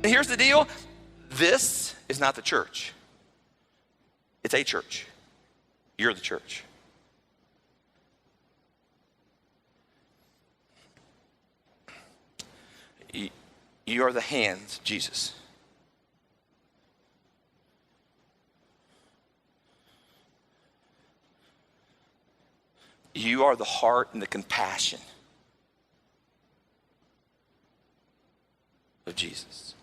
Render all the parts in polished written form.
And here's the deal. This is not the church. It's a church. You're the church. You are the hands, Jesus. You are the heart and the compassion of Jesus.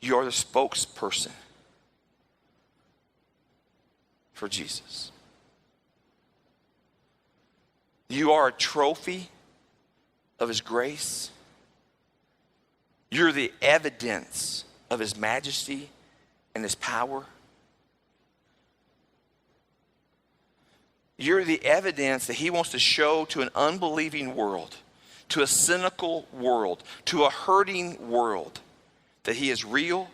You are the spokesperson for Jesus. You are a trophy of his grace. You're the evidence of his majesty and his power. You're the evidence that he wants to show to an unbelieving world, to a cynical world, to a hurting world, that he is real,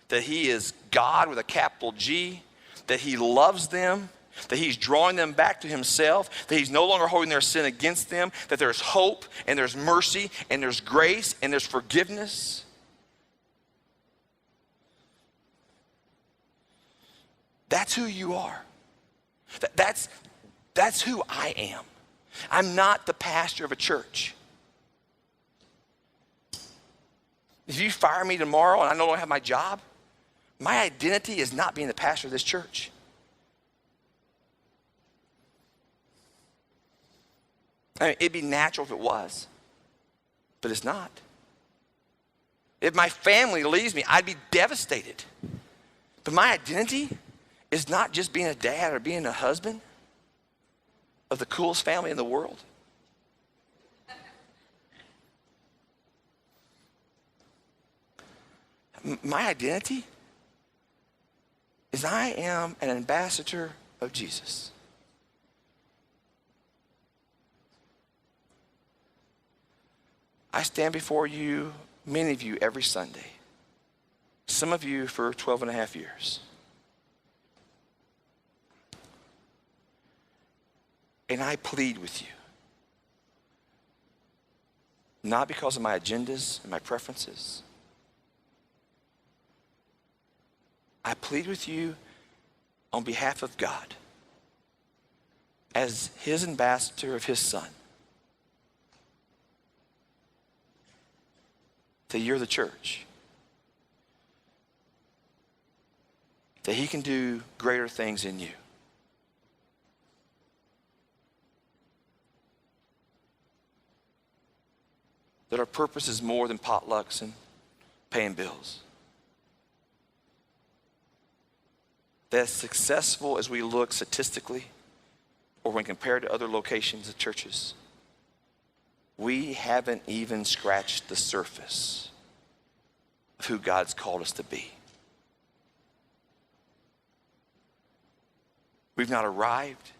that he is God with a capital G, that he loves them, that he's drawing them back to himself, that he's no longer holding their sin against them, that there's hope and there's mercy and there's grace and there's forgiveness. That's who you are. That's who I am. I'm not the pastor of a church. If you fire me tomorrow and I no longer have my job, my identity is not being the pastor of this church. I mean, it'd be natural if it was, but it's not. If my family leaves me, I'd be devastated. But my identity is not just being a dad or being a husband of the coolest family in the world. My identity is I am an ambassador of Jesus. I stand before you, many of you, every Sunday. Some of you for 12 and a half years. And I plead with you. Not because of my agendas and my preferences. I plead with you on behalf of God as his ambassador of his son. That you're the church. That he can do greater things in you. That our purpose is more than potlucks and paying bills. That as successful as we look statistically, or when compared to other locations of churches, we haven't even scratched the surface of who God's called us to be. We've not arrived.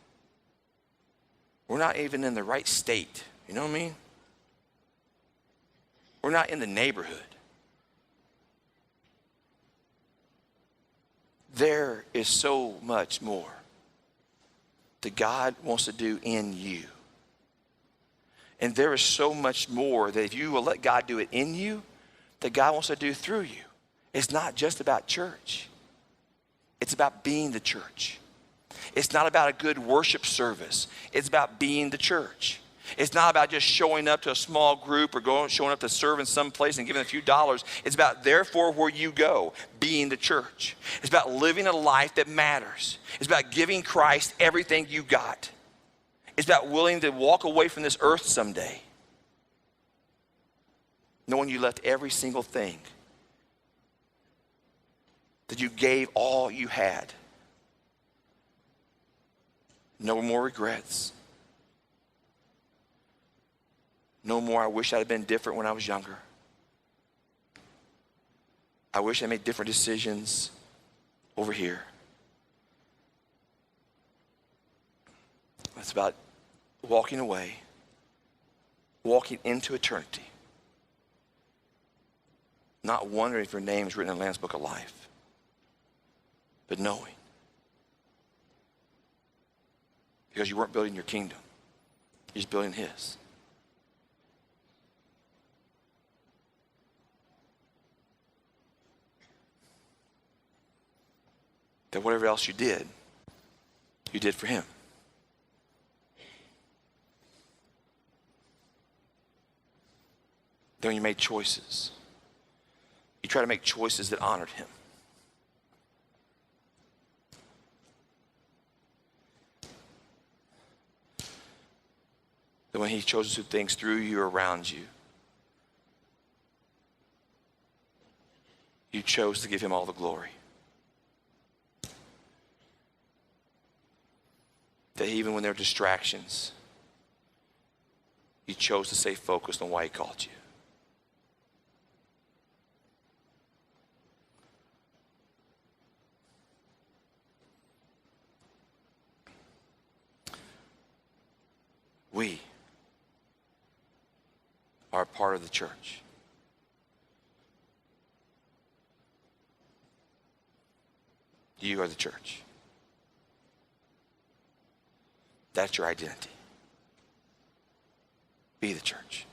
We're not even in the right state. You know what I mean? We're not in the neighborhood. There is so much more that God wants to do in you. And there is so much more that if you will let God do it in you, that God wants to do through you. It's not just about church. It's about being the church. It's not about a good worship service. It's about being the church. It's not about just showing up to a small group or showing up to serve in some place and giving a few dollars. It's about, therefore, where you go, being the church. It's about living a life that matters. It's about giving Christ everything you got. It's about willing to walk away from this earth someday, knowing you left every single thing, that you gave all you had. No more regrets. No more, I wish I'd have been different when I was younger. I wish I made different decisions over here. It's about walking away, walking into eternity, not wondering if your name is written in the Lamb's Book of Life, but knowing. Because you weren't building your kingdom, you're just building his. that whatever else you did for him. Then when you made choices, you try to make choices that honored him. That when he chose to do things through you or around you, you chose to give him all the glory. That even when there are distractions, you chose to stay focused on why he called you. We are a part of the church. You are the church. That's your identity. Be the church.